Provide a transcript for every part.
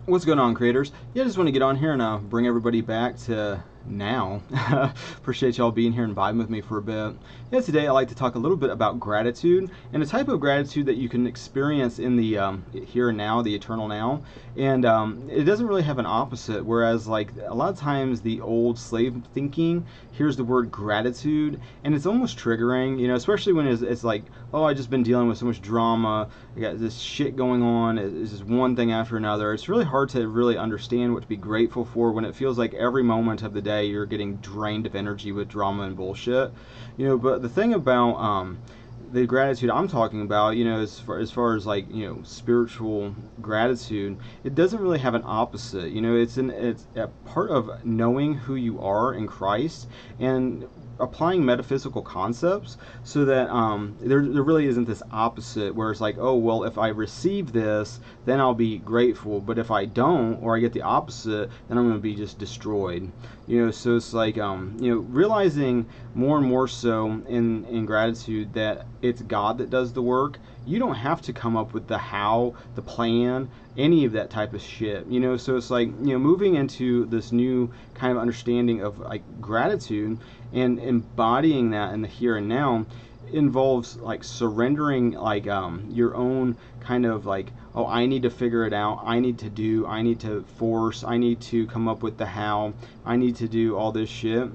What's going on, creators? Yeah, I just want to get on here and bring everybody back to now. Appreciate y'all being here and vibing with me for a bit. Yeah, today I'd like to talk a little bit about gratitude and a type of gratitude that you can experience in the here and now, the eternal now. And it doesn't really have an opposite, whereas like a lot of times the old slave thinking hears the word gratitude and it's almost triggering, especially when it's like, oh, I just been dealing with so much drama, I got this shit going on, it's just one thing after another. It's really hard to really understand what to be grateful for when it feels like every moment of the day you're getting drained of energy with drama and bullshit. But the thing about the gratitude I'm talking about, as far as like, spiritual gratitude, it doesn't really have an opposite. It's a part of knowing who you are in Christ and applying metaphysical concepts so that there really isn't this opposite where it's like, oh, well, if I receive this, then I'll be grateful. But if I don't, or I get the opposite, then I'm going to be just destroyed. So it's like, realizing more and more so in gratitude that it's God that does the work. You don't have to come up with the how, the plan, any of that type of shit. So it's like, moving into this new kind of understanding of like gratitude and embodying that in the here and now involves like surrendering like your own kind of like, oh, I need to figure it out, I need to force, I need to come up with the how, I need to do all this shit.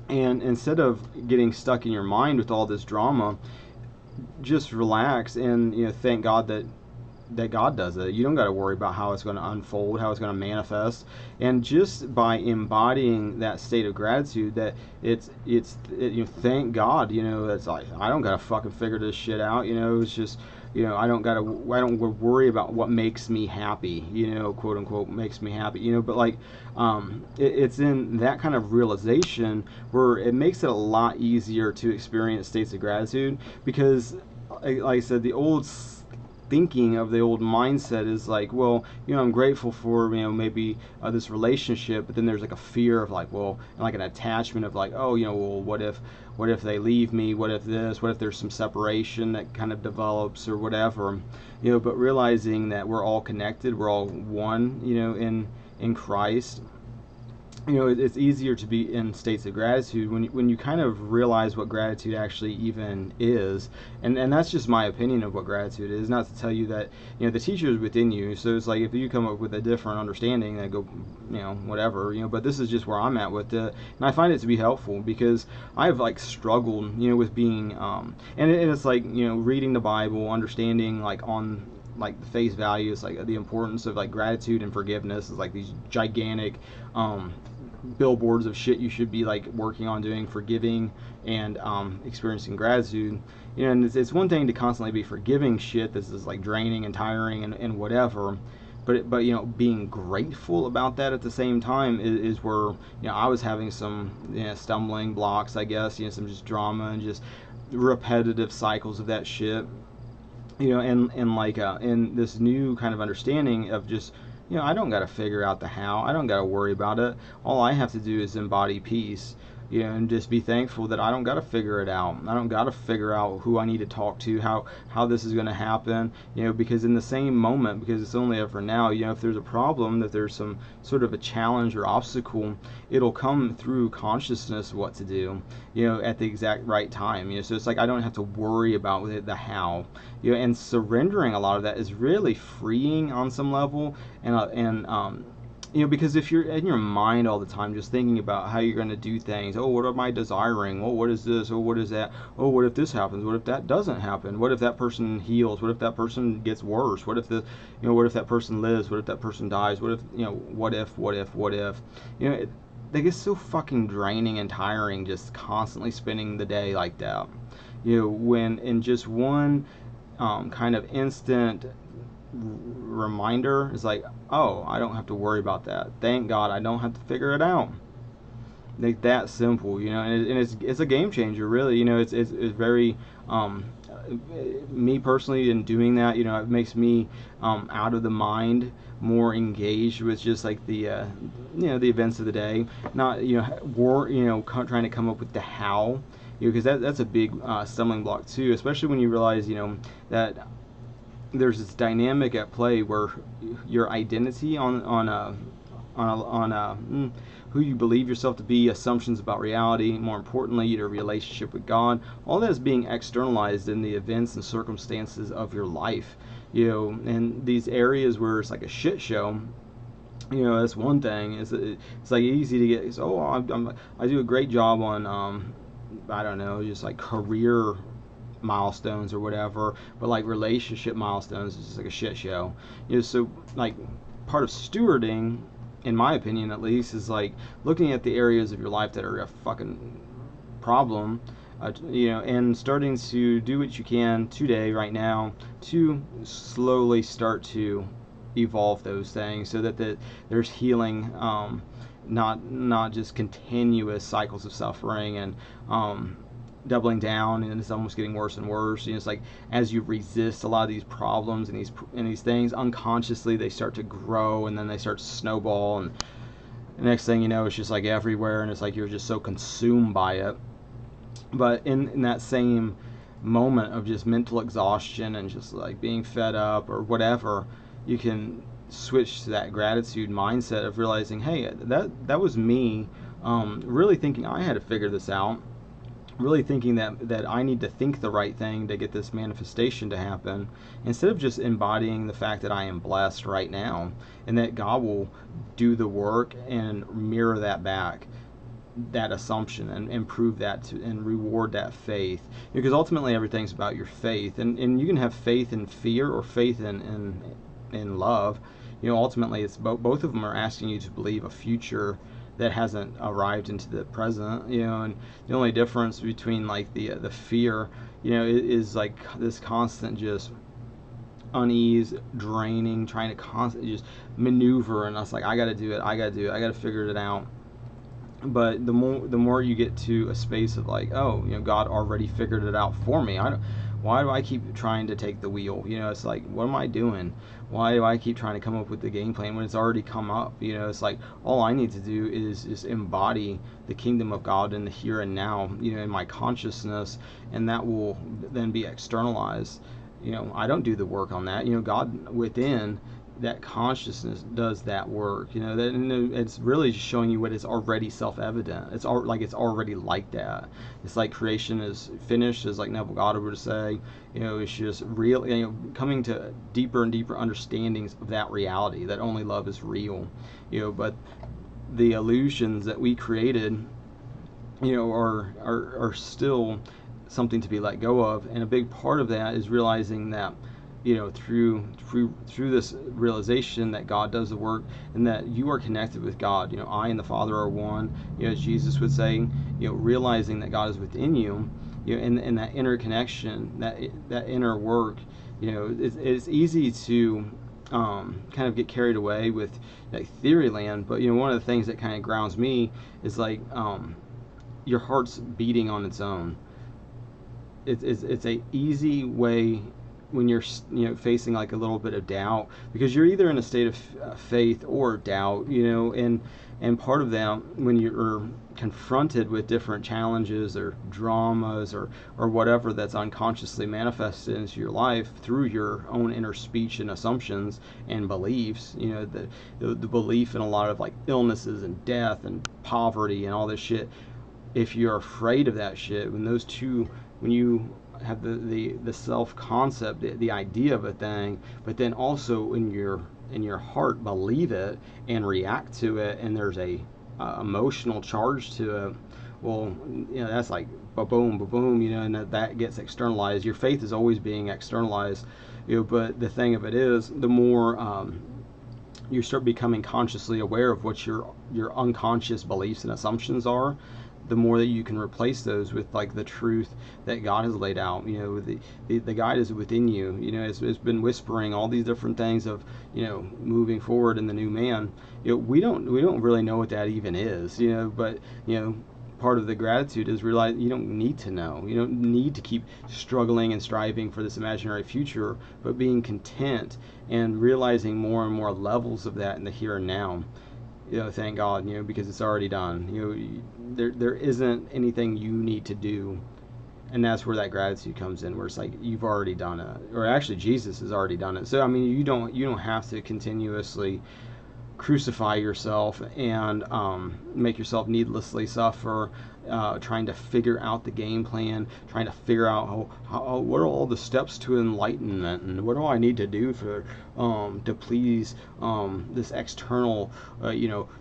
And instead of getting stuck in your mind with all this drama, just relax and thank God that God does it. You don't got to worry about how it's going to unfold, how it's going to manifest. And just by embodying that state of gratitude, that thank God, that's like, I don't got to fucking figure this shit out. It's just, I don't worry about what makes me happy, quote unquote, makes me happy, but like, it's in that kind of realization where it makes it a lot easier to experience states of gratitude because, like I said, the old thinking of the old mindset is like, well, I'm grateful for, maybe this relationship, but then there's like a fear of like, well, and like an attachment of like, oh, well, what if they leave me, what if there's some separation that kind of develops or whatever, but realizing that we're all connected, we're all one, in Christ. It's easier to be in states of gratitude when you kind of realize what gratitude actually even is. And that's just my opinion of what gratitude is, not to tell you that, the teacher is within you. So it's like, if you come up with a different understanding, then go, whatever, but this is just where I'm at with it. And I find it to be helpful because I've like struggled, with being, and it's like, reading the Bible, understanding like on like the face value, it's like the importance of like gratitude and forgiveness is like these gigantic billboards of shit you should be like working on doing, forgiving and experiencing gratitude. And it's one thing to constantly be forgiving shit this is like draining and tiring and whatever, but being grateful about that at the same time is where I was having some stumbling blocks, I guess, some just drama and just repetitive cycles of that shit. And like in this new kind of understanding of just, I don't got to figure out the how, I don't got to worry about it. All I have to do is embody peace, and just be thankful that I don't got to figure it out. I don't got to figure out who I need to talk to, how this is going to happen, because in the same moment, because it's only ever now, if there's a problem, if there's some sort of a challenge or obstacle, it'll come through consciousness what to do, at the exact right time, so it's like I don't have to worry about the how, and surrendering a lot of that is really freeing on some level, and because if you're in your mind all the time just thinking about how you're going to do things, oh, what am I desiring, oh, what is this, oh, what is that, oh, what if this happens, what if that doesn't happen, what if that person heals, what if that person gets worse, what if what if that person lives, what if that person dies, what if, what if, they get so fucking draining and tiring just constantly spending the day like that, when in just one kind of instant reminder is like, oh, I don't have to worry about that. Thank God I don't have to figure it out. Like that simple, and it's a game changer, really. It's very me personally in doing that. It makes me out of the mind, more engaged with just like the the events of the day, not trying to come up with the how, because that's a big stumbling block too, especially when you realize that there's this dynamic at play where your identity on who you believe yourself to be, assumptions about reality, more importantly, your relationship with God, all that is being externalized in the events and circumstances of your life. And these areas where it's like a shit show, that's one thing. It's like easy to get. I do a great job on I don't know, just like career milestones or whatever, but like relationship milestones is just like a shit show. So like part of stewarding, in my opinion at least, is like looking at the areas of your life that are a fucking problem, and starting to do what you can today, right now, to slowly start to evolve those things so that there's healing, not just continuous cycles of suffering and doubling down, and it's almost getting worse and worse. It's like as you resist a lot of these problems and these things, unconsciously they start to grow, and then they start to snowball, and the next thing you know, it's just like everywhere, and it's like you're just so consumed by it. But in that same moment of just mental exhaustion and just like being fed up or whatever, you can switch to that gratitude mindset of realizing, hey, that was me, really thinking I had to figure this out, really thinking that I need to think the right thing to get this manifestation to happen, instead of just embodying the fact that I am blessed right now and that God will do the work and mirror that back, that assumption, and prove that and reward that faith, because ultimately everything's about your faith, and you can have faith in fear or faith in love. Ultimately it's both of them are asking you to believe a future that hasn't arrived into the present. And the only difference between like the fear, is like this constant just unease, draining, trying to constantly just maneuver, and that's like, I gotta do it, I gotta figure it out. But the more you get to a space of like, oh, God already figured it out for me. Why do I keep trying to take the wheel? It's like, what am I doing? Why do I keep trying to come up with the game plan when it's already come up? It's like, all I need to do is embody the kingdom of God in the here and now, in my consciousness, and that will then be externalized. I don't do the work on that. God within that consciousness does that work. It's really just showing you what is already self-evident. It's already like that. It's like creation is finished, as like Neville Goddard would say. It's just real. Coming to deeper and deeper understandings of that reality, that only love is real. But the illusions that we created, are still something to be let go of, and a big part of that is realizing that through this realization that God does the work, and that you are connected with God. I and the Father are one. As Jesus would say, realizing that God is within you, and that inner connection, that inner work. It's easy to kind of get carried away with like theory land, but one of the things that kind of grounds me is like your heart's beating on its own. It's a easy way when you're facing like a little bit of doubt, because you're either in a state of faith or doubt, and part of that, when you're confronted with different challenges or dramas or whatever that's unconsciously manifested into your life through your own inner speech and assumptions and beliefs, the belief in a lot of like illnesses and death and poverty and all this shit. If you're afraid of that shit, when you have the self concept, the idea of a thing, but then also in your heart believe it and react to it, and there's a emotional charge to it, well, that's like ba-boom, ba-boom, and that gets externalized. Your faith is always being externalized, but the thing of it is, the more you start becoming consciously aware of what your unconscious beliefs and assumptions are, the more that you can replace those with like the truth that God has laid out. The guide is within you. It's been whispering all these different things of moving forward in the new man. We don't really know what that even is. But part of the gratitude is realize you don't need to know. You don't need to keep struggling and striving for this imaginary future, but being content and realizing more and more levels of that in the here and now. Thank God, because it's already done. There isn't anything you need to do And that's where that gratitude comes in, where it's like you've already done it, or actually Jesus has already done it. So I mean, you don't have to continuously crucify yourself and make yourself needlessly suffer, trying to figure out the game plan, trying to figure out what are all the steps to enlightenment, and what do I need to do for to please this external,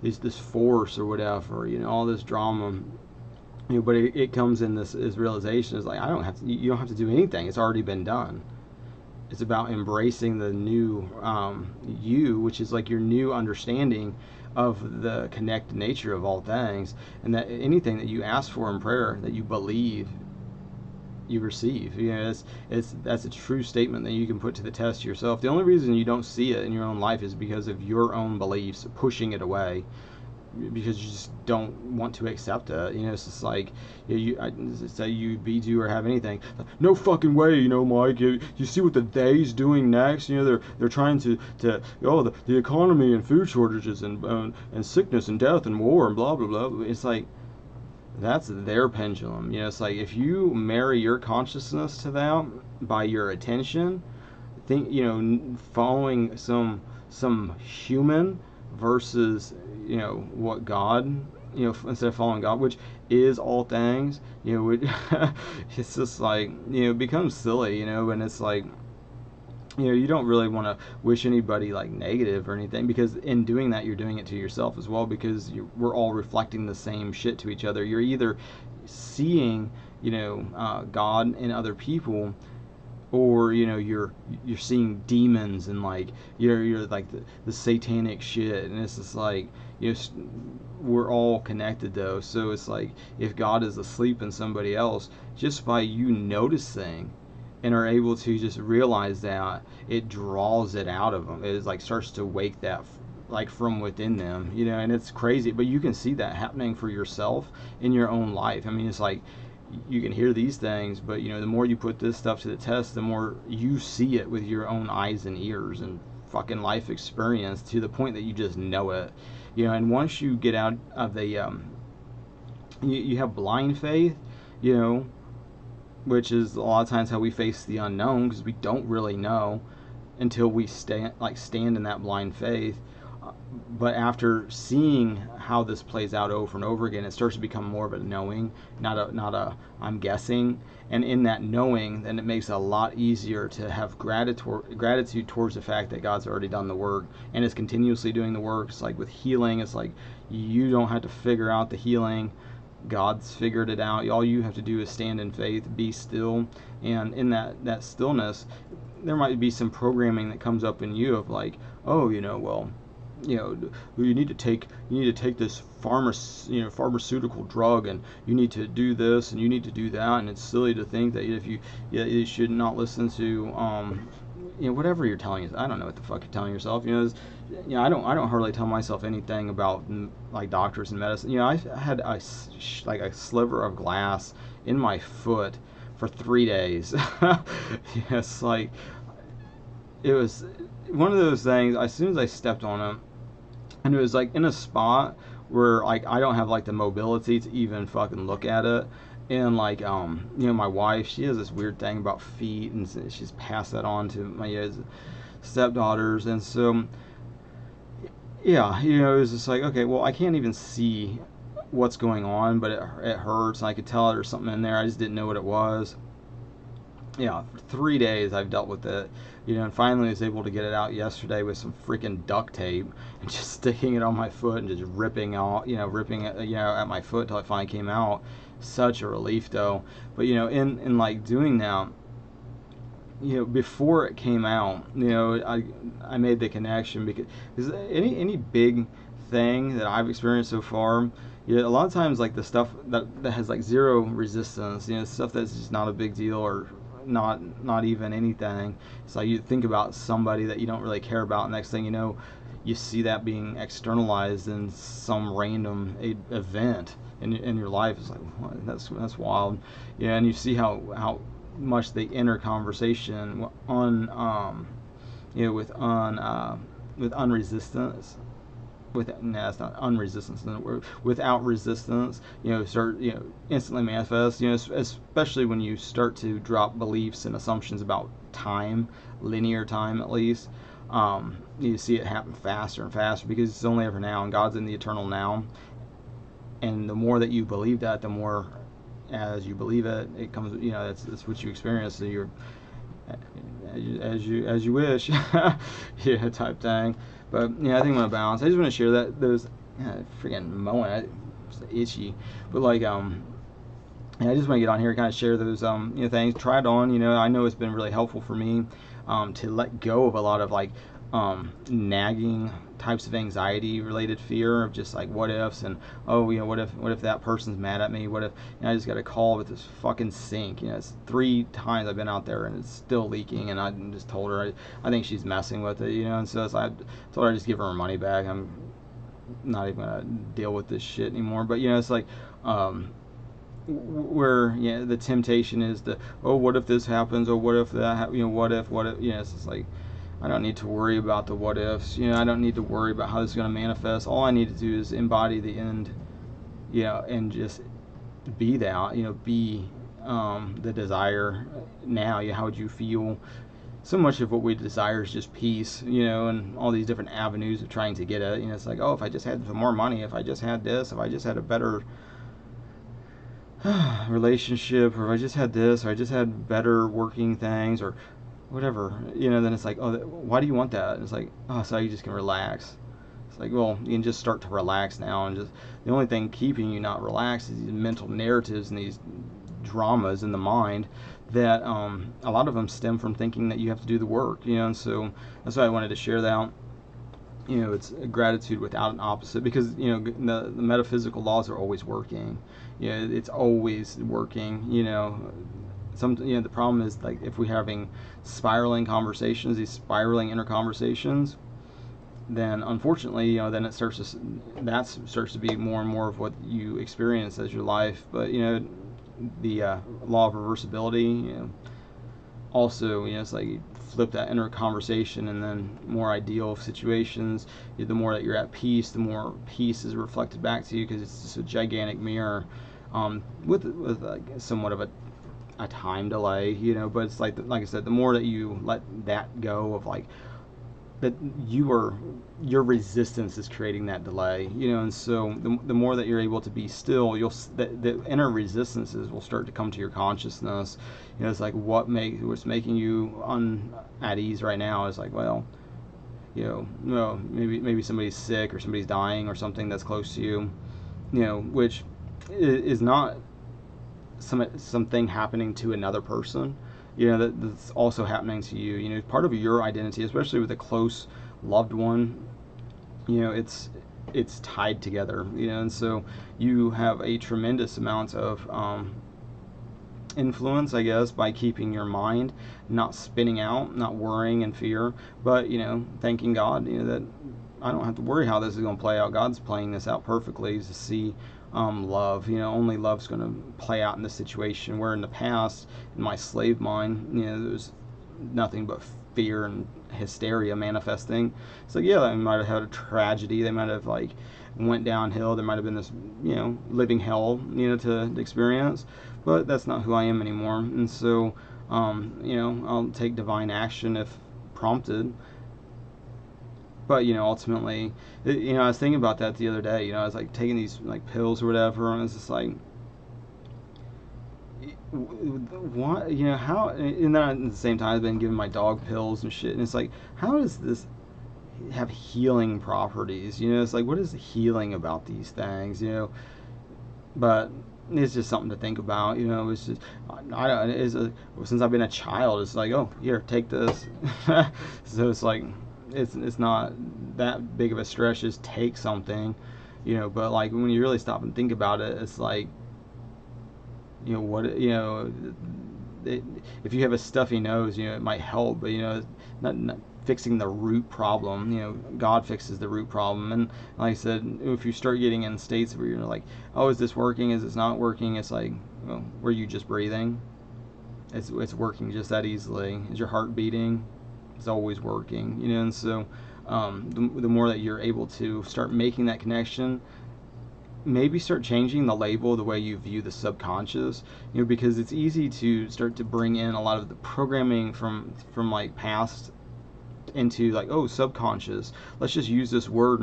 this force or whatever, all this drama. But it comes in this realization is like, I don't have to. You don't have to do anything. It's already been done. It's about embracing the new you, which is like your new understanding of the connected nature of all things, and that anything that you ask for in prayer, that you believe, you receive. That's a true statement that you can put to the test yourself. The only reason you don't see it in your own life is because of your own beliefs pushing it away, because you just don't want to accept it. It's just like, I say you be, do, or have anything. No fucking way, Mike. You see what the they's doing next? They're trying to the economy and food shortages and sickness and death and war and blah blah blah. It's like, that's their pendulum. It's like, if you marry your consciousness to that by your attention, following some human versus what God, instead of following God, which is all things, it's just like, it becomes silly, and it's like, you don't really want to wish anybody like negative or anything, because in doing that you're doing it to yourself as well, because we're all reflecting the same shit to each other. You're either seeing God in other people, or you're seeing demons, and like you're like the satanic shit, and it's just like, we're all connected though. So it's like, if God is asleep in somebody else, just by you noticing and are able to just realize that, it draws it out of them. It is like, starts to wake that like from within them, and it's crazy, but you can see that happening for yourself in your own life. I mean, it's like, you can hear these things, but the more you put this stuff to the test, the more you see it with your own eyes and ears and fucking life experience, to the point that you just know it. And once you get out of the you have blind faith, which is a lot of times how we face the unknown, because we don't really know until we stand in that blind faith. But after seeing how this plays out over and over again, it starts to become more of a knowing, not a I'm guessing. And in that knowing, then it makes it a lot easier to have gratitude towards the fact that God's already done the work and is continuously doing the work. It's like with healing, it's like, you don't have to figure out the healing. God's figured it out. All you have to do is stand in faith, be still, and in that stillness, there might be some programming that comes up in you of like, oh, well, you need to take this pharmaceutical drug, and you need to do this and you need to do that, and it's silly to think that if you should not listen to whatever you're telling yourself. I don't know what the fuck you're telling yourself. I don't hardly tell myself anything about like doctors and medicine. I had a sliver of glass in my foot for 3 days. Yes, like, it was one of those things. As soon as I stepped on it, and it was like in a spot where like I don't have like the mobility to even fucking look at it. And like my wife, she has this weird thing about feet, and she's passed that on to my stepdaughters. And so yeah, it was just like, okay, well, I can't even see what's going on, but it hurts, and I could tell there's something in there. I just didn't know what it was. For 3 days I've dealt with it, and finally was able to get it out yesterday with some freaking duct tape, and just sticking it on my foot and just ripping it, at my foot till it finally came out. Such a relief though. But in like doing that, before it came out, I made the connection, because any big thing that I've experienced so far, a lot of times like the stuff that has like zero resistance, stuff that's just not a big deal, or not even anything. It's like you think about somebody that you don't really care about, and next thing you know, you see that being externalized in some random event in your life. It's like, what? That's wild. And you see how much the inner conversation with unresistance, with, no, it's not unresistance, without resistance, start, instantly manifest, especially when you start to drop beliefs and assumptions about time, linear time at least. You see it happen faster and faster because it's only ever now, and God's in the eternal now. And the more that you believe that, the more as you believe it, it comes. That's what you experience. So you're as you wish, yeah, type thing. But I think I'm gonna balance. I just want to share that those freaking mowing, it's itchy. But like I just want to get on here and kind of share those things. Try it on. I know it's been really helpful for me to let go of a lot of like nagging types of anxiety related fear of just like what ifs and what if that person's mad at me, what if I just got a call with this fucking sink. It's 3 times I've been out there and it's still leaking, and I just told her I think she's messing with it, and so I told her I just give her money back. I'm not even gonna deal with this shit anymore. But it's like where the temptation is the what if this happens, or what if that what if it's just like I don't need to worry about the what ifs. I don't need to worry about how this is going to manifest. All I need to do is embody the end, and just be that, be the desire now. How would you feel? So much of what we desire is just peace, and all these different avenues of trying to get it. It's like, if I just had some more money, if I just had this, if I just had a better relationship, or if I just had this, or I just had better working things, or whatever, then it's like, why do you want that? And it's like, so you just can relax. It's like, well, you can just start to relax now, and just the only thing keeping you not relaxed is these mental narratives and these dramas in the mind that a lot of them stem from thinking that you have to do the work, and so that's why I wanted to share that. It's gratitude without an opposite, because the metaphysical laws are always working. It's always working. The problem is, like, if we're having spiraling conversations, these spiraling inner conversations, then unfortunately, then it starts to be more and more of what you experience as your life. But the law of reversibility, also, it's like you flip that inner conversation, and then more ideal situations, the more that you're at peace, the more peace is reflected back to you, because it's just a gigantic mirror, with like somewhat of a time delay, but it's like I said, the more that you let that go of like that, your resistance is creating that delay, and so the more that you're able to be still, the inner resistances will start to come to your consciousness. It's like what's making you at ease right now is like, well, maybe somebody's sick, or somebody's dying, or something that's close to you, which is not something happening to another person, that's also happening to you. Part of your identity, especially with a close loved one, it's tied together, and so you have a tremendous amount of influence, I guess, by keeping your mind not spinning out, not worrying in fear, but thanking God, that I don't have to worry how this is going to play out. God's playing this out perfectly to see love. Only love's going to play out in this situation, where in the past, in my slave mind, there was nothing but fear and hysteria manifesting. So they might have had a tragedy, they might have like went downhill, there might have been this living hell to experience, but that's not who I am anymore. And so I'll take divine action if prompted. But ultimately, I was thinking about that the other day. I was like taking these like pills or whatever, and it's just like, what, how? And then at the same time, I've been giving my dog pills and shit, and it's like, how does this have healing properties? It's like, what is healing about these things? But it's just something to think about. It's just, I don't. Since I've been a child, it's like, oh, here, take this. So it's like, it's not that big of a stretch, just take something, but like when you really stop and think about it, it's like, if you have a stuffy nose, it might help, but not fixing the root problem. God fixes the root problem. And like I said, if you start getting in states where you're like, oh, is this working, is this not working, it's like, well, were you just breathing? It's working just that easily. Is your heart beating? It's always working, and so the more that you're able to start making that connection, maybe start changing the label, the way you view the subconscious, because it's easy to start to bring in a lot of the programming from like past into like, oh, subconscious, let's just use this word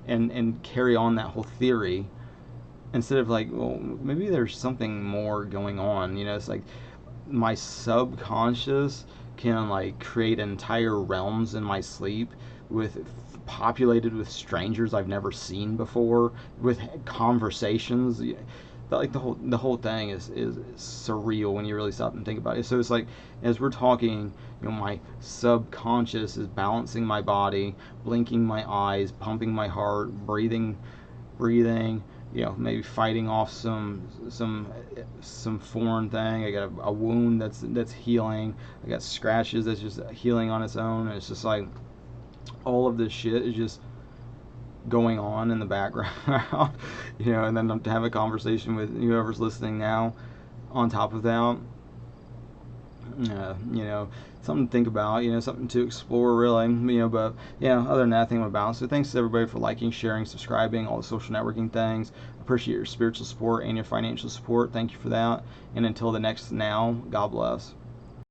and carry on that whole theory, instead of like, well, maybe there's something more going on. It's like my subconscious can like create entire realms in my sleep, with populated with strangers I've never seen before, with conversations. Like the whole thing is surreal when you really stop and think about it. So it's like, as we're talking, my subconscious is balancing my body, blinking my eyes, pumping my heart, breathing, maybe fighting off some foreign thing. I got a wound that's healing. I got scratches that's just healing on its own. And it's just like, all of this shit is just going on in the background, and then to have a conversation with whoever's listening now on top of that. Something to think about, something to explore, really, but yeah, other than that, I think I'm about. So thanks to everybody for liking, sharing, subscribing, all the social networking things. Appreciate your spiritual support and your financial support. Thank you for that. And until the next now, God bless.